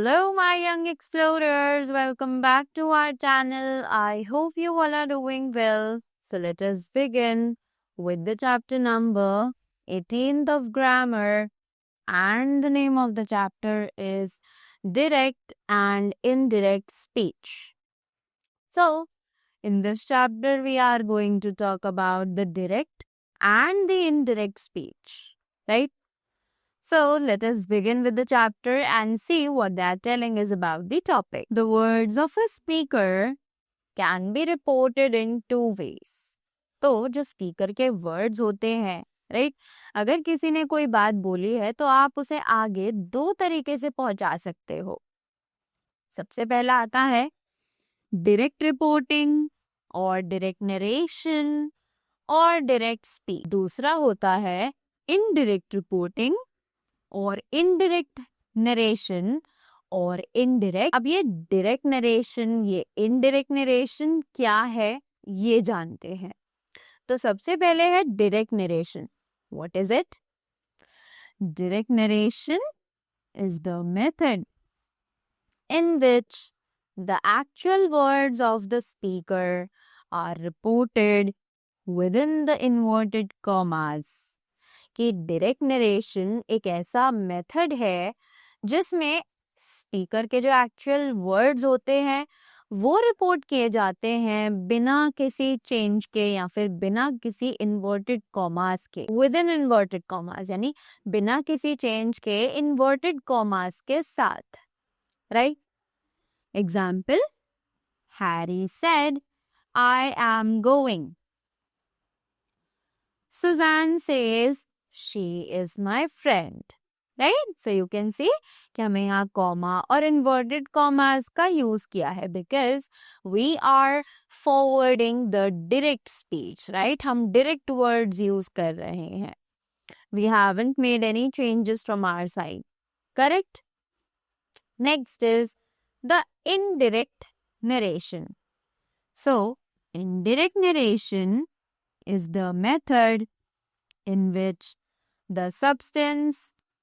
Hello, my young explorers. Welcome back to our channel. I hope you all are doing well. So, let us begin with the chapter number 18th of grammar. And the name of the chapter is Direct and Indirect Speech. So, in this chapter, we are going to talk about the direct and the indirect speech, right? So let us begin with the chapter and see what they are telling us about the topic. The words of a speaker can be reported in two ways. तो जो speaker के words होते हैं, right, अगर किसी ने कोई बात बोली है तो आप उसे आगे दो तरीके से पहुंचा सकते हो. सबसे पहला आता है डायरेक्ट रिपोर्टिंग और डायरेक्ट नरेशन और डायरेक्ट स्पीच. दूसरा होता है इनडायरेक्ट रिपोर्टिंग और इनडायरेक्ट नरेशन और इनडायरेक्ट. अब ये डायरेक्ट नरेशन, ये इनडायरेक्ट नरेशन क्या है ये जानते हैं. तो सबसे पहले है direct narration. What is it? Direct narration is the method in which the actual words of the speaker are reported within the inverted commas. कि डायरेक्ट नरेशन एक ऐसा मेथड है जिसमें स्पीकर के जो एक्चुअल वर्ड्स होते हैं वो रिपोर्ट किए जाते हैं बिना किसी चेंज के या फिर बिना किसी इन्वर्टेड कॉमास के. विद इन इन्वर्टेड कॉमास यानी बिना किसी चेंज के इन्वर्टेड कॉमास के साथ, right? Example, Harry said I am going. Suzanne says she is my friend. Right? So you can see कि हमें यहाँ कॉमा और inverted commas का यूज किया है because we are forwarding the direct speech. Right? हम direct words यूज कर रहे हैं. We haven't made any changes from our side. Correct? Next is the indirect narration. So, indirect narration is the method in which the substance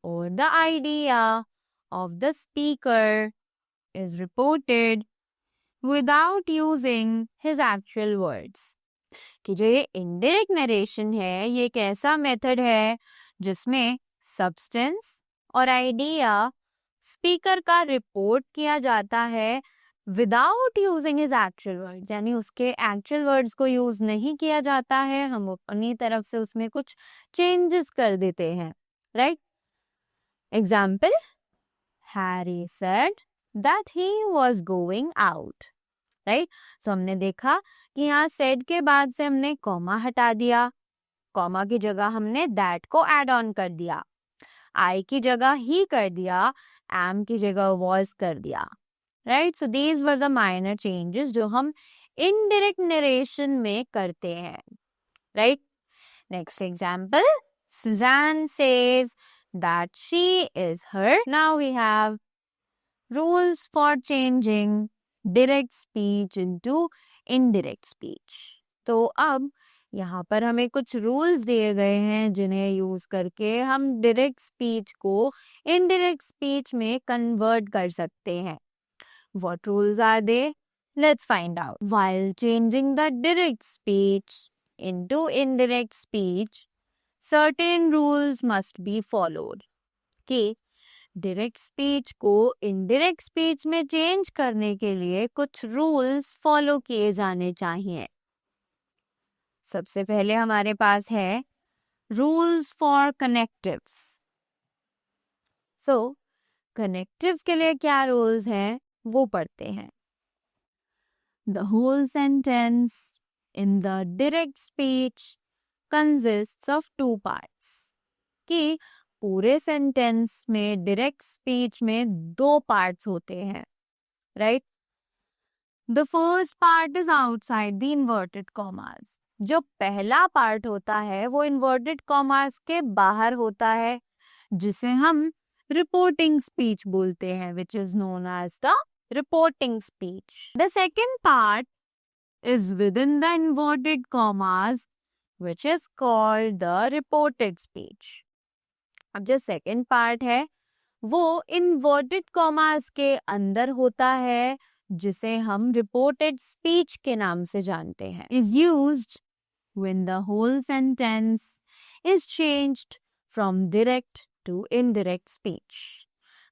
or the idea of the speaker is reported without using his actual words. कि जो ये indirect narration है ये एक ऐसा method है जिसमें substance और idea स्पीकर का रिपोर्ट किया जाता है without using his actual words. यानी उसके एक्चुअल वर्ड्स को यूज नहीं किया जाता है, हम अपनी तरफ से उसमें कुछ चेंजेस कर देते हैं, right? Example, Harry said that he was going out. Right? So हमने देखा कि यहाँ सेड के बाद से हमने कॉमा हटा दिया, कॉमा की जगह हमने दैट को एड ऑन कर दिया, आई की जगह ही कर दिया, एम की जगह वॉज कर दिया. Right? So these were the minor changes जो हम इनडायरेक्ट नरेशन में करते हैं. Right? Next example, Susan says that she is her. Now we have rules for changing direct speech into indirect speech. तो अब यहाँ पर हमें कुछ रूल्स दिए गए हैं जिन्हें यूज करके हम डायरेक्ट स्पीच को इनडायरेक्ट स्पीच में कन्वर्ट कर सकते हैं. What rules are they? Let's find out. While changing the direct speech into indirect speech, certain rules must be followed. कि डायरेक्ट स्पीच को इनडायरेक्ट स्पीच में चेंज करने के लिए कुछ रूल्स फॉलो किए जाने चाहिए. सबसे पहले हमारे पास है rules for connectives. So connectives के लिए क्या रूल्स हैं वो पढ़ते हैं. The whole sentence in the direct speech consists of two parts. कि पूरे सेंटेंस में डायरेक्ट स्पीच में दो पार्ट्स होते हैं, right? The first part is outside the inverted commas. जो पहला पार्ट होता है वो इन्वर्टेड कॉमास के बाहर होता है जिसे हम रिपोर्टिंग स्पीच बोलते हैं, which is known as the reporting speech. The second part is within the inverted commas which is called the reported speech. अब जो सेकेंड पार्ट है वो इन्वर्टेड कॉमास के अंदर होता है, जिसे हम रिपोर्टेड स्पीच के नाम से जानते हैं. Is used when the whole sentence is changed from direct to indirect speech.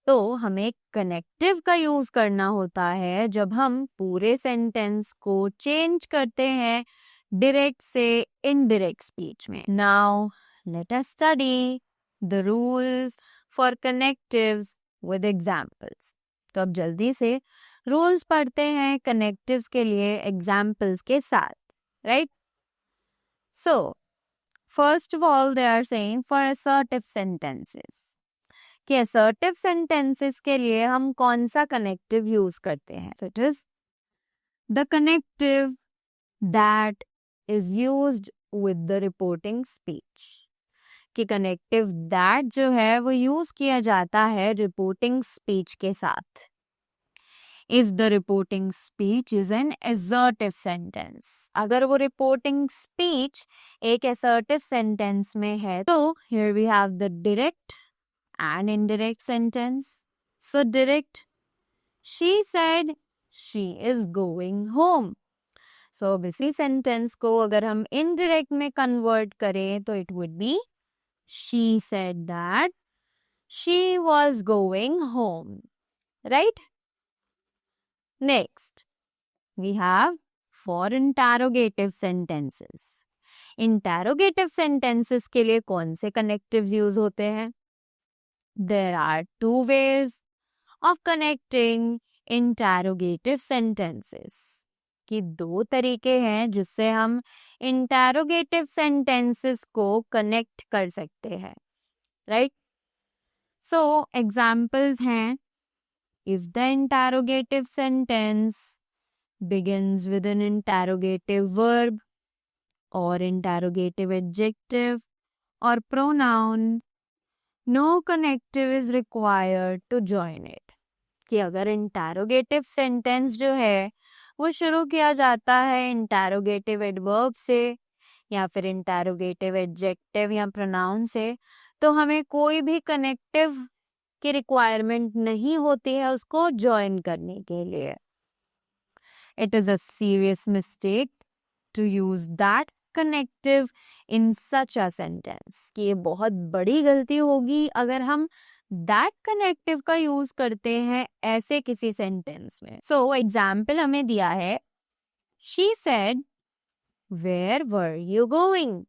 तो हमें कनेक्टिव का यूज करना होता है जब हम पूरे सेंटेंस को चेंज करते हैं डायरेक्ट से इनडायरेक्ट स्पीच में. Now let us study the rules for connectives with examples. तो अब जल्दी से रूल्स पढ़ते हैं कनेक्टिव्स के लिए एग्जाम्पल्स के साथ, right? So, first of all, they are saying for assertive sentences. कि assertive sentences के लिए हम कौन सा connective use करते हैं? So, it is the connective that is used with the reporting speech. कि connective that जो है वो use किया जाता है reporting speech के साथ. If the reporting speech is an assertive sentence. अगर वो reporting speech एक assertive sentence में है, तो here we have the direct and indirect sentence. So direct, she said she is going home. So इसी sentence को अगर हम indirect में convert करें तो it would be she said that she was going home. Right? Next, we have for interrogative sentences. Interrogative sentences के लिए कौन से connectives use होते हैं? There are two ways of connecting interrogative sentences. कि दो तरीके हैं जिससे हम interrogative sentences को connect कर सकते हैं, right? So examples हैं, if the interrogative sentence begins with an interrogative verb or interrogative adjective or pronoun, no connective is required to join it. कि अगर interrogative sentence जो है वो शुरू किया जाता है interrogative adverb से या फिर interrogative adjective या pronoun से, तो हमें कोई भी connective की requirement नहीं होती है उसको join करने के लिए. It is a serious mistake to use that connective in such a sentence. कि ये बहुत बड़ी गलती होगी अगर हम that connective का यूज करते हैं ऐसे किसी सेंटेंस में. So example हमें दिया है, she said, where were you going?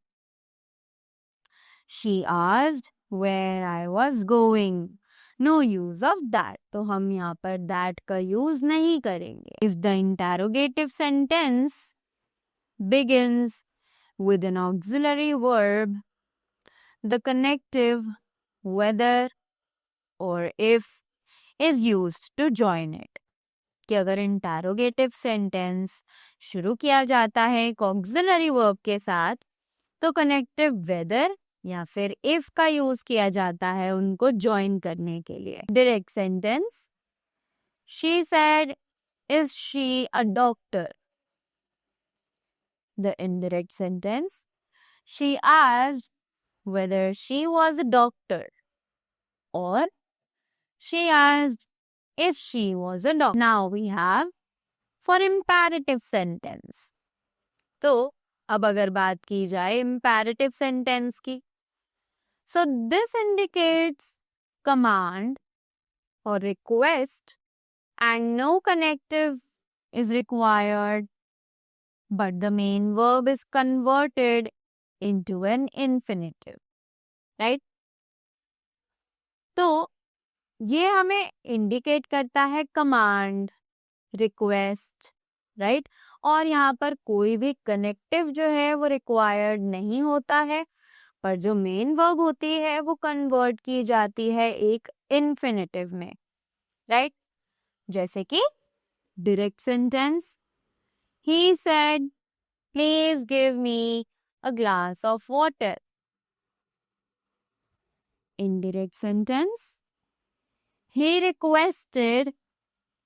She asked where I was going. No use of that. तो हम यहाँ पर that का यूज नहीं करेंगे. If the interrogative sentence begins with an auxiliary verb, the connective whether or if is used to join it. कि अगर interrogative sentence शुरू किया जाता है एक auxiliary verb के साथ, तो connective whether या फिर if का यूज किया जाता है उनको join करने के लिए. Direct sentence, she said, is she a doctor? The indirect sentence, she asked whether she was a doctor, or she asked if she was a doctor. Now we have for imperative sentence. तो अब अगर बात की जाए imperative sentence की, so this indicates command or request and no connective is required, but the main verb is converted into an infinitive, right? तो ये हमें इंडिकेट करता है कमांड, रिक्वेस्ट, राइट? और यहाँ पर कोई भी कनेक्टिव जो है वो रिक्वायर्ड नहीं होता है, पर जो मेन वर्ब होती है वो कन्वर्ट की जाती है एक इन्फिनेटिव में, राइट? जैसे कि direct sentence, he said please give me a glass of water. Indirect sentence, he requested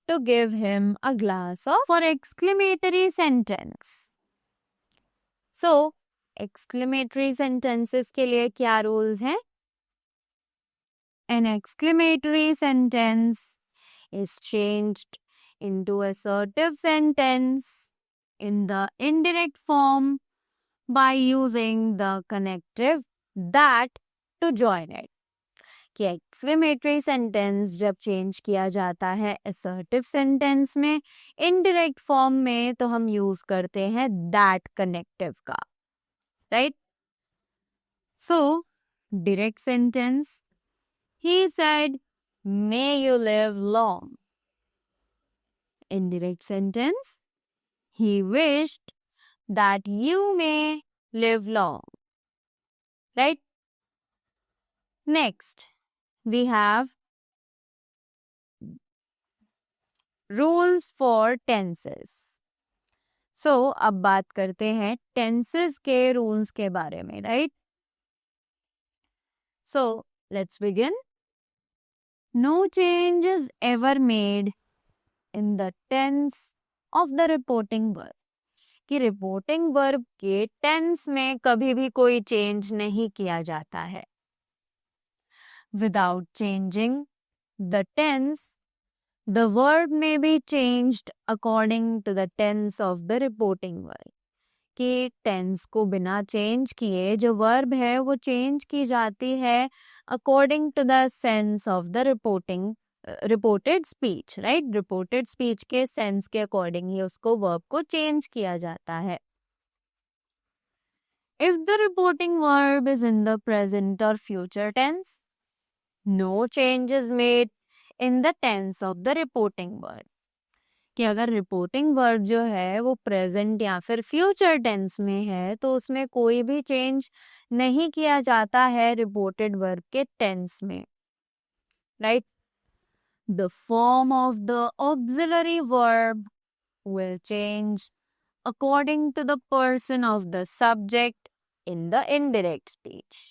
to give him a glass of. For exclamatory sentence, so exclamatory sentences के लिए क्या rules हैं? an exclamatory sentence is changed into assertive sentence in the indirect form by using the connective that to join it. कि exclamatory sentence जब change किया जाता है assertive sentence में इनडायरेक्ट फॉर्म में तो हम यूज करते हैं दैट कनेक्टिव का, right? So direct sentence, he said may you live long. Indirect sentence, he wished that you may live long. Right? Next, we have rules for tenses. So, अब बात करते हैं tenses के rules के बारे में, right? So, let's begin. No change is ever made in the tense of the reporting verb. कि reporting verb के टेंस में कभी भी कोई चेंज नहीं किया जाता है. Without changing the tense, the verb may be changed according to the tense of the reporting verb. कि टेंस को बिना चेंज किए जो वर्ब है वो चेंज की जाती है according to the sense of the reported speech, right? Reported speech के सेंस के अकॉर्डिंग ही उसको वर्ब को चेंज किया जाता है. If the reporting verb is in the present or future tense, no change is made in the tense of the reporting verb. कि अगर reporting verb जो है वो प्रेजेंट या फिर फ्यूचर टेंस में है तो उसमें कोई भी चेंज नहीं किया जाता है रिपोर्टेड वर्ब के टेंस में, right? The form of the auxiliary verb will change according to the person of the subject in the indirect speech.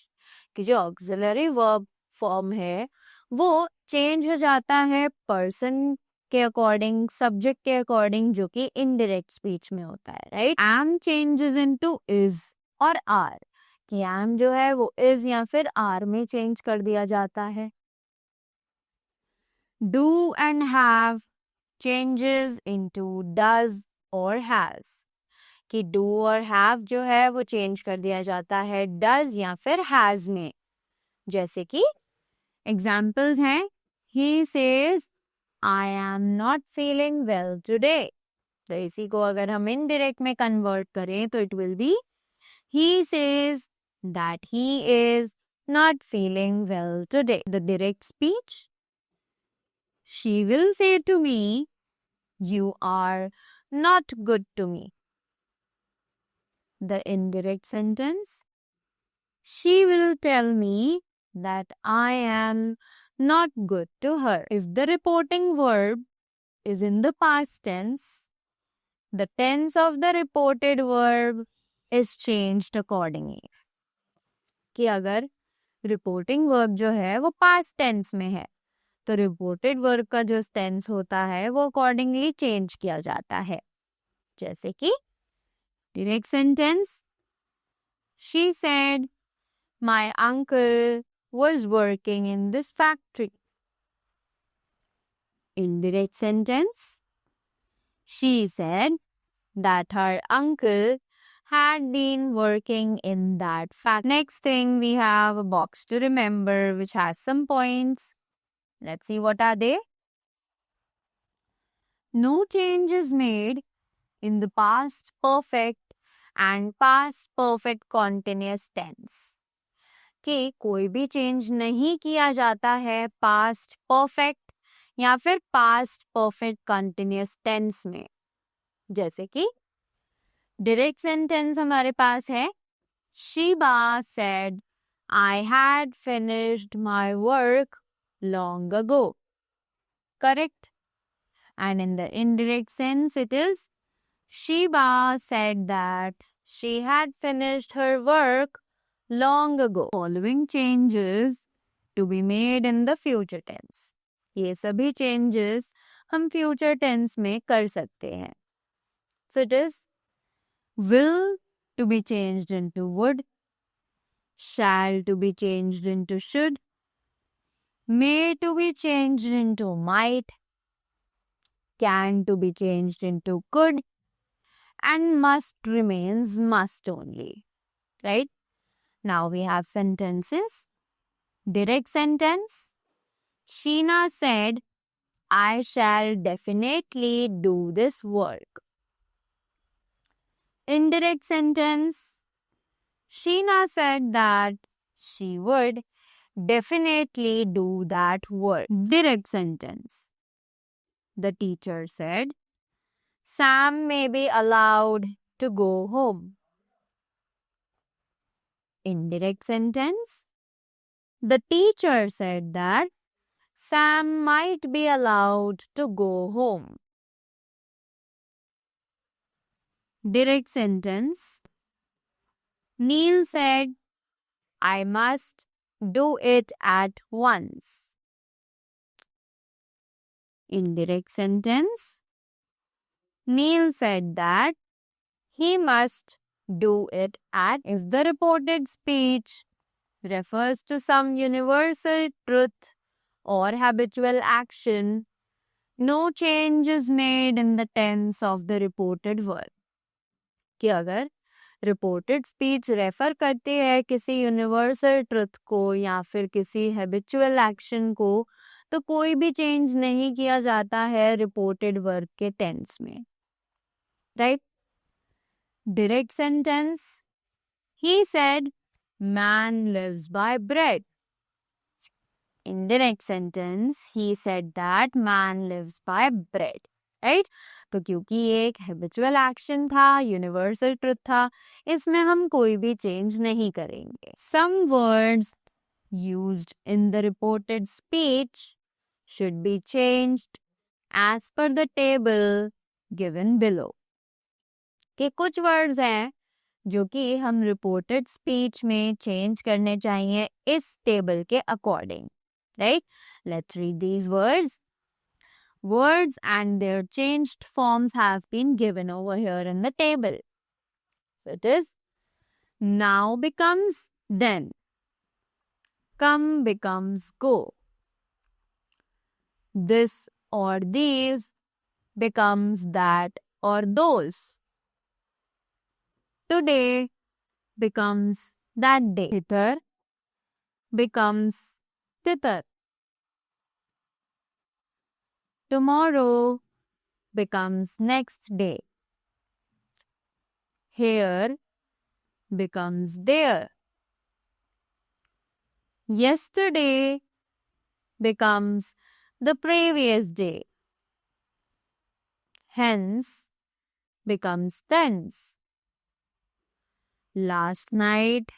कि जो auxiliary verb form है वो चेंज हो जाता है पर्सन के अकॉर्डिंग, सब्जेक्ट के अकॉर्डिंग, जो कि इनडायरेक्ट स्पीच में होता है, right? M changes into is और आर. कि एम जो है वो इज या फिर आर में चेंज कर दिया जाता है. Do and have changes into does और हैज. कि डू और हैव जो है वो चेंज कर दिया जाता है डज या फिर हैज में. जैसे कि एग्जाम्पल्स हैं, he says I am not feeling well today. तो इसी को अगर हम इनडायरेक्ट में कन्वर्ट करें तो it will be he says that he is not feeling well today. The direct speech, she will say to me, you are not good to me. The indirect sentence, she will tell me that I am not good to her. If the reporting verb is in the past tense, the tense of the reported verb is changed accordingly. कि अगर reporting verb जो है वो past tense में है तो reported verb का जो tense होता है वो accordingly change किया जाता है. जैसे कि direct sentence, she said, my uncle was working in this factory. Indirect sentence, she said that her uncle had been working in that factory. Next thing, we have a box to remember which has some points. Let's see what are they. No change is made in the past perfect and past perfect continuous tense. कि कोई भी change नहीं किया जाता है past perfect या फिर past perfect continuous tense में. जैसे कि डायरेक्ट सेंटेंस हमारे पास है, Sheeba said I had finished my work long ago. Correct? And in the indirect sense it is Sheeba said that she had finished her work long ago. Following changes to be made in the future tense. ये सभी changes हम future tense में कर सकते हैं. So it is will to be changed into would, shall to be changed into should, may to be changed into might, can to be changed into could, and must remains must only. Right? Now we have sentences. Direct sentence. Sheena said, I shall definitely do this work. Indirect sentence. Sheena said that she would definitely do that work. Direct sentence. The teacher said, Sam may be allowed to go home. Indirect sentence. The teacher said that Sam might be allowed to go home. Direct sentence. Neil said, I must do it at once. Indirect sentence. Neil said that he must do it at. If the reported speech refers to some universal truth or habitual action, no change is made in the tense of the reported verb. कि अगर reported speech refer करती है किसी universal truth को या फिर किसी habitual action को, तो कोई भी चेंज नहीं किया जाता है रिपोर्टेड वर्ब के टेंस में. Right? Direct sentence. He said man lives by bread. Indirect sentence, he said that man lives by bread. Right? तो क्योंकि ये एक हैबिचुअल एक्शन था, यूनिवर्सल ट्रुथ था, इसमें हम कोई भी चेंज नहीं करेंगे. Some words used in the reported speech should be changed as per the table given below. कि कुछ वर्ड्स हैं जो कि हम रिपोर्टेड स्पीच में चेंज करने चाहिए इस टेबल के according. Right? Let's read these words. Words and their changed forms have been given over here in the table. So it is now becomes then. Come becomes go. This or these becomes that or those. Today becomes that day. Thither becomes thither. Tomorrow becomes next day. Here becomes there. Yesterday becomes the previous day. Hence becomes tense. Last night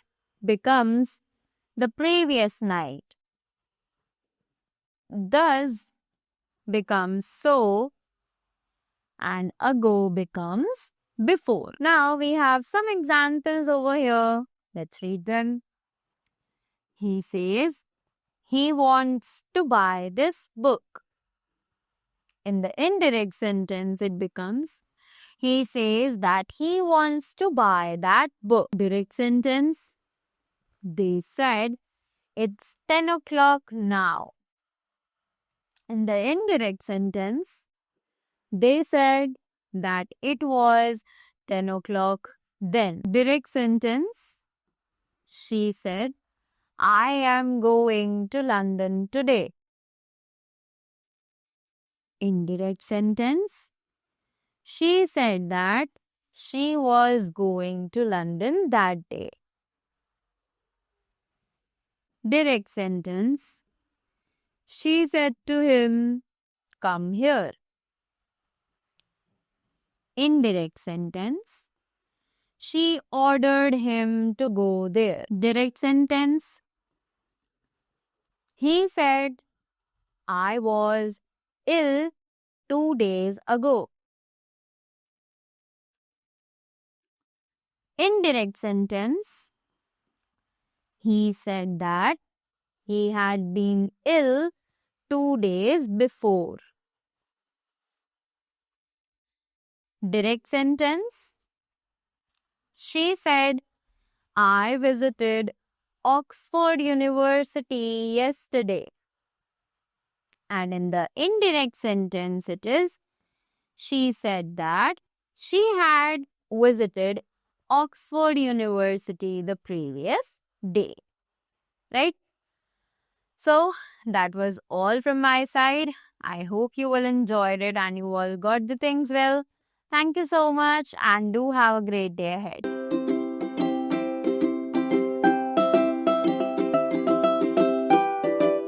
becomes the previous night. Thus becomes so, and ago becomes before. Now we have some examples over here. Let's read them. He says he wants to buy this book. In the indirect sentence, it becomes he says that he wants to buy that book. Direct sentence, they said it's 10 o'clock now. In the indirect sentence, they said that it was 10 o'clock then. Direct sentence, she said, I am going to London today. Indirect sentence, she said that she was going to London that day. Direct sentence, she said to him, come here. Indirect sentence, she ordered him to go there. Direct sentence, he said, I was ill 2 days ago. Indirect sentence, he said that he had been ill 2 days before. Direct sentence, she said, I visited Oxford University yesterday. And in the indirect sentence, it is she said that she had visited Oxford University the previous day. Right? So that was all from my side. I hope you all enjoyed it and you all got the things well. Thank you so much and do have a great day ahead.